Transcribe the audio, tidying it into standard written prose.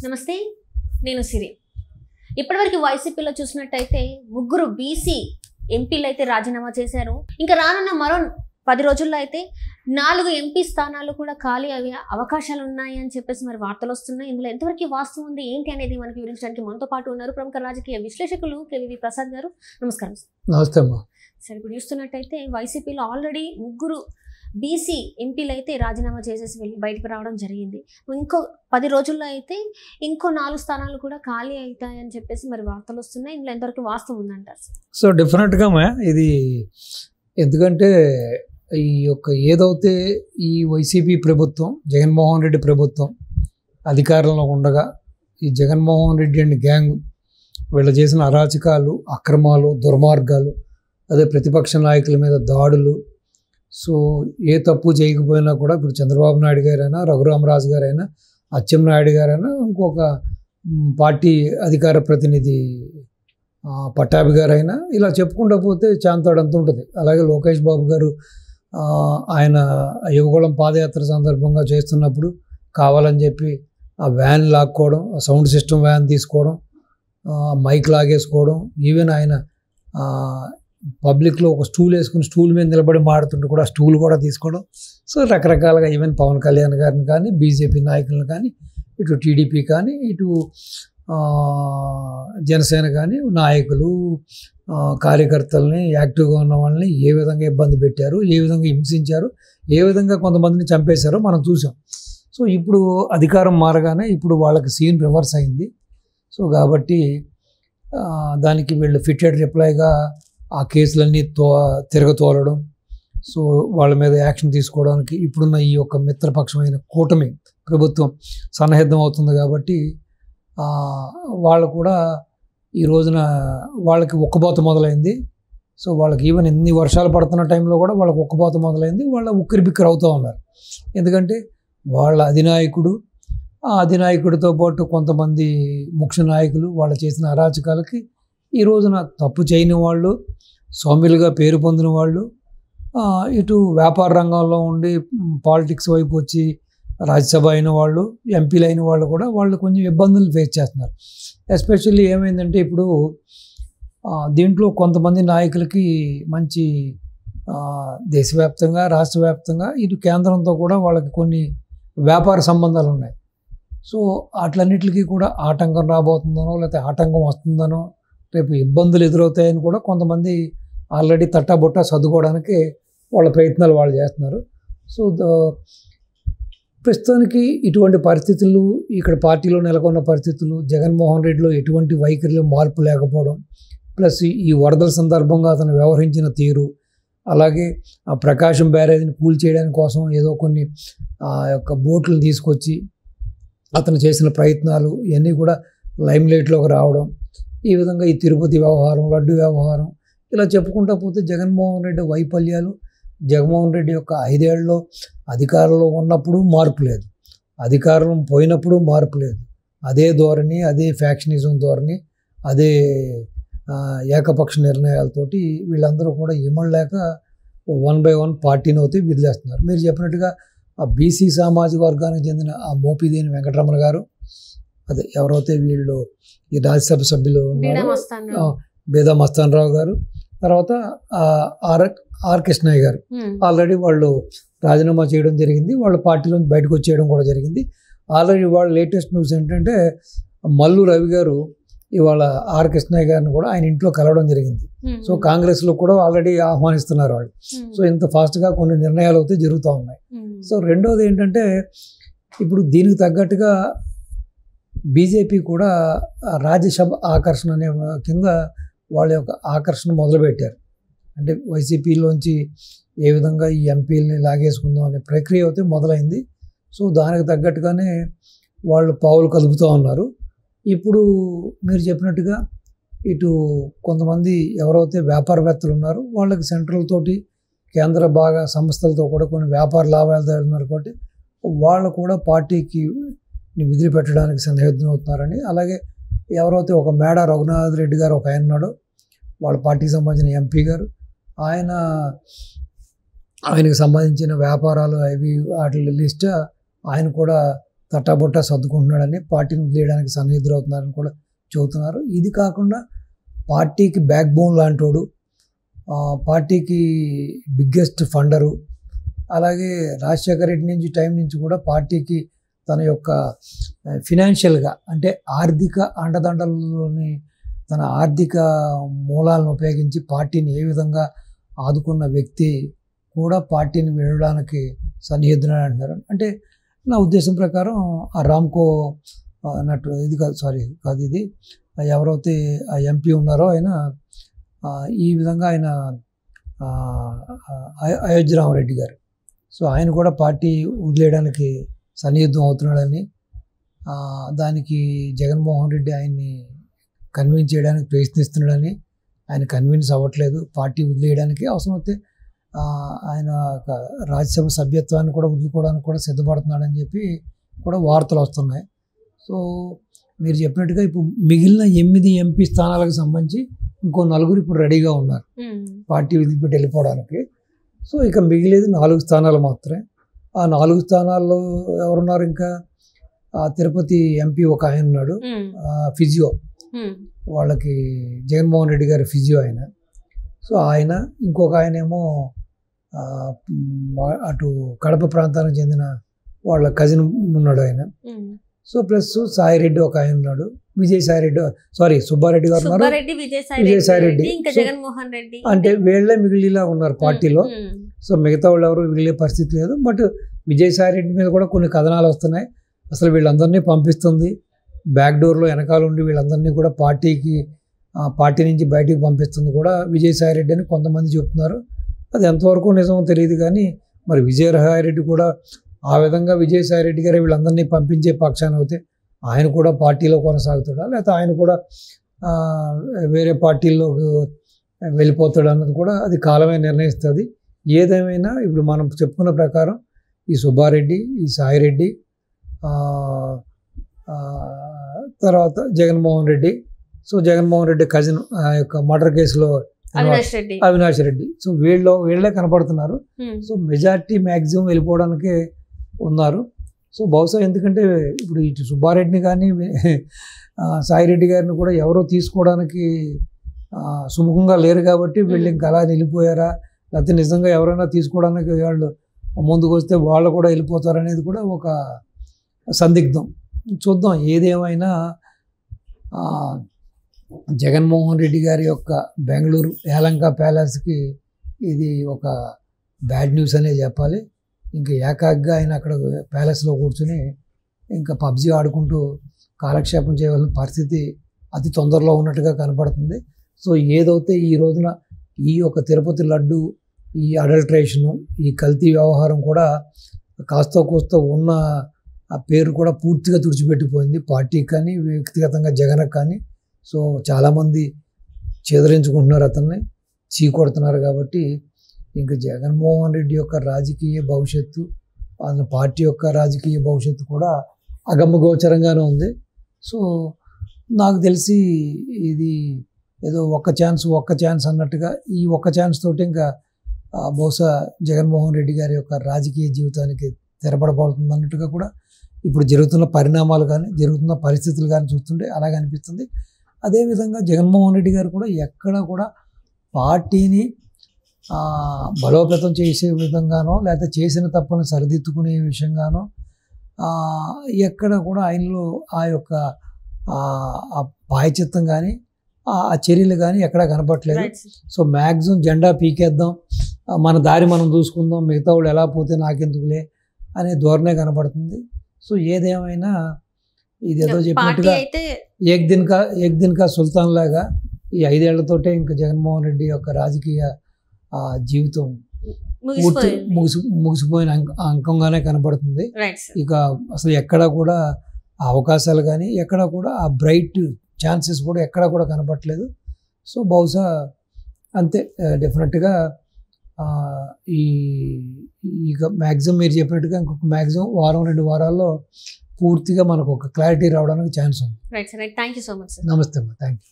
నమస్తే, నేను సిరి. ఇప్పటివరకు వైసీపీలో చూసినట్టయితే ముగ్గురు బీసీ ఎంపీలు అయితే రాజీనామా చేశారు. ఇంకా రానున్న మరో 10 రోజుల్లో అయితే 4 ఎంపీ స్థానాలు కూడా ఖాళీ అయ్యే అవకాశాలు ఉన్నాయి అని చెప్పేసి మరి వార్తలు వస్తున్నాయి. ఇందులో ఎంతవరకు వాస్తవం ఉంది ఏంటి అనేది మనకి వివరించడానికి మనతో పాటు ఉన్నారు ప్రముఖ రాజకీయ విశ్లేషకులు కేవీవి ప్రసాద్ గారు. నమస్కారం. నమస్తే అమ్మా. సరే, ఇప్పుడు చూస్తున్నట్టయితే వైసీపీలో ఆల్రెడీ ముగ్గురు బీసీ ఎంపీలు అయితే రాజీనామా చేసేసి వెళ్ళి బయటకు రావడం జరిగింది. ఇంకో 10 రోజుల్లో అయితే ఇంకో 4 స్థానాలు కూడా ఖాళీ అవుతాయని చెప్పేసి మరి వార్తలు వస్తున్నాయి. ఇందులో ఎంతవరకు వాస్తవం ఉందంటారు? సో డెఫినెట్గా ఇది ఎందుకంటే ఈ యొక్క ఏదైతే ఈ వైసీపీ ప్రభుత్వం, జగన్మోహన్ రెడ్డి ప్రభుత్వం అధికారంలో ఉండగా ఈ జగన్మోహన్ రెడ్డి అండ్ గ్యాంగ్ వీళ్ళు చేసిన అరాచకాలు, అక్రమాలు, దుర్మార్గాలు, అదే ప్రతిపక్ష నాయకుల మీద దాడులు, సో ఏ తప్పు చేయకపోయినా కూడా ఇప్పుడు చంద్రబాబు నాయుడు గారైనా, రఘురామరాజు గారైనా, అచ్చెన్నాయుడు గారైనా, ఇంకొక పార్టీ అధికార ప్రతినిధి పట్టాభి గారైనా, ఇలా చెప్పుకుంటూ పోతే చాంతాడంత ఉంటుంది. అలాగే లోకేష్ బాబు గారు ఆయన యువగళం పాదయాత్ర సందర్భంగా చేస్తున్నప్పుడు కావాలని చెప్పి ఆ వ్యాన్ లాక్కోవడం, ఆ సౌండ్ సిస్టమ్ వ్యాన్ తీసుకోవడం, మైక్ లాగేసుకోవడం, ఈవెన్ ఆయన పబ్లిక్లో ఒక స్టూల్ వేసుకుని స్టూల్ మీద నిలబడి మాడుతుంటే కూడా స్టూల్ కూడా తీసుకోవడం. సో రకరకాలుగా ఈవెన్ పవన్ కళ్యాణ్ గారిని కానీ, బీజేపీ నాయకులను కానీ, ఇటు టీడీపీ కానీ, ఇటు జనసేన కానీ నాయకులు, కార్యకర్తల్ని, యాక్టివ్గా ఉన్న వాళ్ళని ఏ విధంగా ఇబ్బంది పెట్టారు, ఏ విధంగా హింసించారు, ఏ విధంగా కొంతమందిని చంపేశారో మనం చూసాం. సో ఇప్పుడు అధికారం మారగానే ఇప్పుడు వాళ్ళకి సీన్ రివర్స్ అయింది. సో కాబట్టి దానికి వీళ్ళు ఫిట్టెడ్ రిప్లైగా ఆ కేసులన్నీ తిరగతోలడం, సో వాళ్ళ మీద యాక్షన్ తీసుకోవడానికి ఇప్పుడున్న ఈ యొక్క మిత్రపక్షమైన కూటమి ప్రభుత్వం సన్నహిద్ధం అవుతుంది. కాబట్టి వాళ్ళు కూడా ఈ రోజున వాళ్ళకి ఉక్కబోత మొదలైంది. సో వాళ్ళకి ఈవెన్ ఎన్ని వర్షాలు పడుతున్న టైంలో కూడా వాళ్ళకి ఉక్కబోత మొదలైంది. వాళ్ళ ఉక్కిరి బిక్కిరి అవుతూ ఉన్నారు. ఎందుకంటే వాళ్ళ అధినాయకుడు, ఆ అధినాయకుడితో పాటు కొంతమంది ముఖ్య నాయకులు వాళ్ళు చేసిన అరాచకాలకి ఈ రోజున తప్పు చేయని వాళ్ళు, సౌమ్యులుగా పేరు పొందిన వాళ్ళు, ఇటు వ్యాపార రంగంలో ఉండి పాలిటిక్స్ వైపు వచ్చి రాజ్యసభ అయిన వాళ్ళు, ఎంపీలు అయిన వాళ్ళు కూడా వాళ్ళు కొంచెం ఇబ్బందులు ఫేస్ చేస్తున్నారు. ఎస్పెషల్లీ ఏమైందంటే ఇప్పుడు దీంట్లో కొంతమంది నాయకులకి మంచి దేశవ్యాప్తంగా, రాష్ట్ర వ్యాప్తంగా, ఇటు కేంద్రంతో కూడా వాళ్ళకి కొన్ని వ్యాపార సంబంధాలు ఉన్నాయి. సో అట్లన్నిటికీ కూడా ఆటంకం రాబోతుందనో, లేకపోతే ఆటంకం వస్తుందనో, రేపు ఇబ్బందులు ఎదురవుతాయని కూడా కొంతమంది ఆల్రెడీ తట్టాబుట్టా సర్దుకోవడానికి వాళ్ళ ప్రయత్నాలు వాళ్ళు చేస్తున్నారు. సో ప్రస్తుతానికి ఇటువంటి పరిస్థితులు, ఇక్కడ పార్టీలో నెలకొన్న పరిస్థితులు, జగన్మోహన్ రెడ్డిలో ఎటువంటి వైఖరిలో మార్పు లేకపోవడం, ప్లస్ ఈ వరదల సందర్భంగా అతను వ్యవహరించిన తీరు, అలాగే ఆ ప్రకాశం బ్యారేజ్ని కూల్చేయడానికి కోసం ఏదో కొన్ని యొక్క బోట్లు తీసుకొచ్చి అతను చేసిన ప్రయత్నాలు ఇవన్నీ కూడా లైమ్లైట్లోకి రావడం, ఈ విధంగా ఈ తిరుపతి వ్యవహారం, లడ్డు వ్యవహారం, ఇలా చెప్పుకుంటూ పోతే జగన్మోహన్ రెడ్డి వైఫల్యాలు, జగన్మోహన్ రెడ్డి యొక్క 5 ఏళ్లలో అధికారంలో ఉన్నప్పుడు మార్పు లేదు, అధికారం పోయినప్పుడు మార్పు లేదు, అదే ధోరణి, అదే ఫ్యాక్షనిజం ధోరణి, అదే ఏకపక్ష నిర్ణయాలతోటి వీళ్ళందరూ కూడా ఇమ్మడలేక 1 by 1 పార్టీని అయితే వదిలేస్తున్నారు. మీరు చెప్పినట్టుగా ఆ బీసీ సామాజిక వర్గానికి చెందిన ఆ మోపిదేని వెంకటరమణ గారు, అదే ఎవరైతే వీళ్ళు ఈ రాజ్యసభ సభ్యులు బేదా మస్తాన్ రావు గారు, తర్వాత ఆర్ కృష్ణయ్య గారు ఆల్రెడీ వాళ్ళు రాజీనామా చేయడం జరిగింది. వాళ్ళ పార్టీలోంచి బయటకు వచ్చేయడం కూడా జరిగింది. ఆల్రెడీ వాళ్ళ లేటెస్ట్ న్యూస్ ఏంటంటే మల్లు రవి గారు ఇవాళ ఆర్ కృష్ణయ్య గారిని కూడా ఆయన ఇంట్లో కలవడం జరిగింది. సో కాంగ్రెస్లో కూడా ఆల్రెడీ ఆహ్వానిస్తున్నారు వాళ్ళు. సో ఇంత ఫాస్ట్గా కొన్ని నిర్ణయాలు అయితే జరుగుతూ ఉన్నాయి. సో రెండోది ఏంటంటే ఇప్పుడు దీనికి తగ్గట్టుగా బీజేపీ కూడా రాజ్యసభ ఆకర్షణ అనే కింద వాళ్ళ యొక్క ఆకర్షణ మొదలుపెట్టారు. అంటే వైసీపీలోంచి ఏ విధంగా ఈ ఎంపీలని లాగేసుకుందాం అనే ప్రక్రియ అయితే మొదలైంది. సో దానికి తగ్గట్టుగానే వాళ్ళు పావులు కదుపుతూ ఉన్నారు. ఇప్పుడు మీరు చెప్పినట్టుగా ఇటు కొంతమంది ఎవరైతే వ్యాపారవేత్తలు ఉన్నారో వాళ్ళకి సెంట్రల్ తోటి, కేంద్ర భాగ సంస్థలతో కూడా కొన్ని వ్యాపార లాభాలు ఉన్నారు. కాబట్టి వాళ్ళు కూడా పార్టీకి విధులు పెట్టడానికి సన్నిహితం అవుతున్నారని, అలాగే ఎవరైతే ఒక మేడ రఘునాథ్ రెడ్డి గారు ఒక ఆయన ఉన్నాడో, వాళ్ళ పార్టీకి సంబంధించిన ఎంపీ గారు, ఆయనకు సంబంధించిన వ్యాపారాలు అవి వాటి లిస్ట్ ఆయన కూడా తట్టాబుట్టా సర్దుకుంటున్నాడని, పార్టీని వదిలేయడానికి సన్నిహితులవుతున్నారని కూడా చెబుతున్నారు. ఇది కాకుండా పార్టీకి బ్యాక్ బోన్ లాంటోడు, పార్టీకి బిగ్గెస్ట్ ఫండరు, అలాగే రాజశేఖర రెడ్డి నుంచి టైం నుంచి కూడా పార్టీకి తన యొక్క ఫినాన్షియల్గా అంటే ఆర్థిక అండదండలలోని తన ఆర్థిక మూలాలను ఉపయోగించి పార్టీని ఏ విధంగా ఆదుకున్న వ్యక్తి కూడా పార్టీని వెళ్ళడానికి సన్నిహితుడని అంటున్నారు. అంటే నా ఉద్దేశం ప్రకారం ఆ రామ్కో నటు ఇది కాదు ఇది ఎవరైతే ఆ ఎంపీ ఉన్నారో ఆయన ఈ విధంగా ఆయన అయోధ్య రామరెడ్డి గారు, సో ఆయన కూడా పార్టీ వదిలేయడానికి సన్నిహితం అవుతున్నాడని, దానికి జగన్మోహన్ రెడ్డి ఆయన్ని కన్విన్స్ చేయడానికి ప్రయత్నిస్తున్నాడని, ఆయన కన్విన్స్ అవ్వట్లేదు, పార్టీ వదిలేయడానికి అవసరమైతే ఆయన రాజ్యసభ సభ్యత్వాన్ని కూడా వదులుకోవడానికి కూడా సిద్ధపడుతున్నాడని చెప్పి కూడా వార్తలు వస్తున్నాయి. సో మీరు చెప్పినట్టుగా ఇప్పుడు మిగిలిన 8 ఎంపీ స్థానాలకు సంబంధించి ఇంకో 4 ఇప్పుడు రెడీగా ఉన్నారు పార్టీ వదిలిపెట్టి వెళ్ళిపోవడానికి. సో ఇక మిగిలేదు 4 స్థానాలు మాత్రమే. ఆ 4 స్థానాల్లో ఎవరున్నారు? ఇంకా తిరుపతి ఎంపీ ఒక ఆయన ఉన్నాడు, ఫిజియో, వాళ్ళకి జగన్మోహన్ రెడ్డి గారి ఫిజియో ఆయన. సో ఆయన, ఇంకొక ఆయన ఏమో అటు కడప ప్రాంతానికి చెందిన వాళ్ళ కజిన్ ఉన్నాడు ఆయన. సో ప్లస్ సాయిరెడ్డి ఒక ఆయన ఉన్నాడు, సుబ్బారెడ్డి గారు ఉన్నారు, విజయసాయిరెడ్డి, అంటే వీళ్ళే మిగిలిలా ఉన్నారు పార్టీలో. సో మిగతా వాళ్ళు ఎవరు మిగిలే పరిస్థితి లేదు. బట్ విజయసాయిరెడ్డి మీద కూడా కొన్ని కథనాలు వస్తున్నాయి. అసలు వీళ్ళందరినీ పంపిస్తుంది బ్యాక్ డోర్లో వెనకాల ఉండి వీళ్ళందరినీ కూడా పార్టీ నుంచి బయటికి పంపిస్తుంది కూడా విజయసాయిరెడ్డి అని కొంతమంది చెప్తున్నారు. అది ఎంతవరకు నిజమో తెలియదు. కానీ మరి విజయసాయిరెడ్డి కూడా ఆ విధంగా విజయసాయిరెడ్డి గారు వీళ్ళందరినీ పంపించే పక్షాన అయితే ఆయన కూడా పార్టీలో కొనసాగుతాడా, లేకపోతే ఆయన కూడా వేరే పార్టీల్లోకి వెళ్ళిపోతాడు అన్నది కూడా అది కాలమే నిర్ణయిస్తుంది. ఏదేమైనా ఇప్పుడు మనం చెప్పుకున్న ప్రకారం ఈ సుబ్బారెడ్డి, ఈ సాయిరెడ్డి, తర్వాత జగన్మోహన్ రెడ్డి, సో జగన్మోహన్ రెడ్డి కజిన్ యొక్క మర్డర్ కేసులో అవినాష్ రెడ్డి, సో వీళ్ళే కనపడుతున్నారు. సో మెజార్టీ మ్యాక్సిమం వెళ్ళిపోవడానికి ఉన్నారు. సో బహుశా ఎందుకంటే ఇప్పుడు ఇటు సుబ్బారెడ్డిని కానీ సాయిరెడ్డి గారిని కూడా ఎవరో తీసుకోవడానికి సుముఖంగా లేరు కాబట్టి వీళ్ళు ఇంకా అలా వెళ్ళిపోయారా, లేకపోతే నిజంగా ఎవరైనా తీసుకోవడానికి వాళ్ళు ముందుకు వస్తే వాళ్ళు కూడా వెళ్ళిపోతారనేది కూడా ఒక సందిగ్ధం. చూద్దాం. ఏదేమైనా జగన్మోహన్ రెడ్డి గారి యొక్క బెంగళూరు యలహంక ప్యాలెస్కి ఇది ఒక బ్యాడ్ న్యూస్ అనే చెప్పాలి. ఇంకా ఏకాగ్గా ఆయన అక్కడ ప్యాలెస్లో కూర్చుని ఇంకా పబ్జీ ఆడుకుంటూ కాలక్షేపం చేయవలసిన పరిస్థితి అతి తొందరలో ఉన్నట్టుగా కనపడుతుంది. సో ఏదైతే ఈ రోజున ఈ యొక్క తిరుపతి లడ్డు, ఈ అడల్ట్రేషను, ఈ కల్తీ వ్యవహారం కూడా కాస్త కోస్త ఉన్న ఆ పేరు కూడా పూర్తిగా తుడిచిపెట్టిపోయింది పార్టీకి కానీ వ్యక్తిగతంగా జగన్కి కానీ. సో చాలామంది చేదరించుకుంటున్నారు, అతన్ని చీకొడుతున్నారు. కాబట్టి ఇంకా జగన్మోహన్ రెడ్డి యొక్క రాజకీయ భవిష్యత్తు, అతని పార్టీ యొక్క రాజకీయ భవిష్యత్తు కూడా అగమ్యగోచరంగానే ఉంది. సో నాకు తెలిసి ఇది ఏదో ఒక్క ఛాన్స్ అన్నట్టుగా ఈ ఒక్క ఛాన్స్ తోటి ఇంకా బహుశా జగన్మోహన్ రెడ్డి గారి యొక్క రాజకీయ జీవితానికి తెరపడబడుతుంది అన్నట్టుగా కూడా ఇప్పుడు జరుగుతున్న పరిణామాలు కానీ జరుగుతున్న పరిస్థితులు కానీ చూస్తుంటే అలాగే అనిపిస్తుంది. అదేవిధంగా జగన్మోహన్ రెడ్డి గారు కూడా ఎక్కడ కూడా పార్టీని బలోపేతం చేసే విధంగానో లేకపోతే చేసిన తప్పును సరిదిద్దుకునే విషయంగానో ఎక్కడ కూడా ఆయనలో ఆ యొక్క పాయచిత్తం కానీ ఆ చర్యలు కానీ ఎక్కడా కనపట్లేదు. సో మ్యాక్సిమం జెండా పీకేద్దాం, మన దారి మనం చూసుకుందాం, మిగతా వాళ్ళు ఎలా పోతే నాకెందుకులే అనే ధోరణే కనపడుతుంది. సో ఏదేమైనా ఇదేదో చెప్పినట్టుగా ఏక్ దిన్ కా సుల్తాన్ లాగా ఈ 5 ఏళ్లతోటే ఇంకా జగన్మోహన్ రెడ్డి యొక్క రాజకీయ జీవితం ముగిసిపోయిన అంకంగానే కనపడుతుంది. ఇక అసలు ఎక్కడా కూడా అవకాశాలు కానీ ఎక్కడా కూడా ఆ బ్రైట్ ఛాన్సెస్ కూడా ఎక్కడా కూడా కనపట్లేదు. సో బహుశా అంతే డెఫినెట్గా ఇక మ్యాక్సిమం మీరు చెప్పినట్టుగా ఇంకొక మ్యాక్సిమం 1-2 వారాల్లో పూర్తిగా మనకు ఒక క్లారిటీ రావడానికి ఛాన్స్ ఉంది. Right sir, thank you so much sir. నమస్తే అమ్మా, థ్యాంక్ యూ.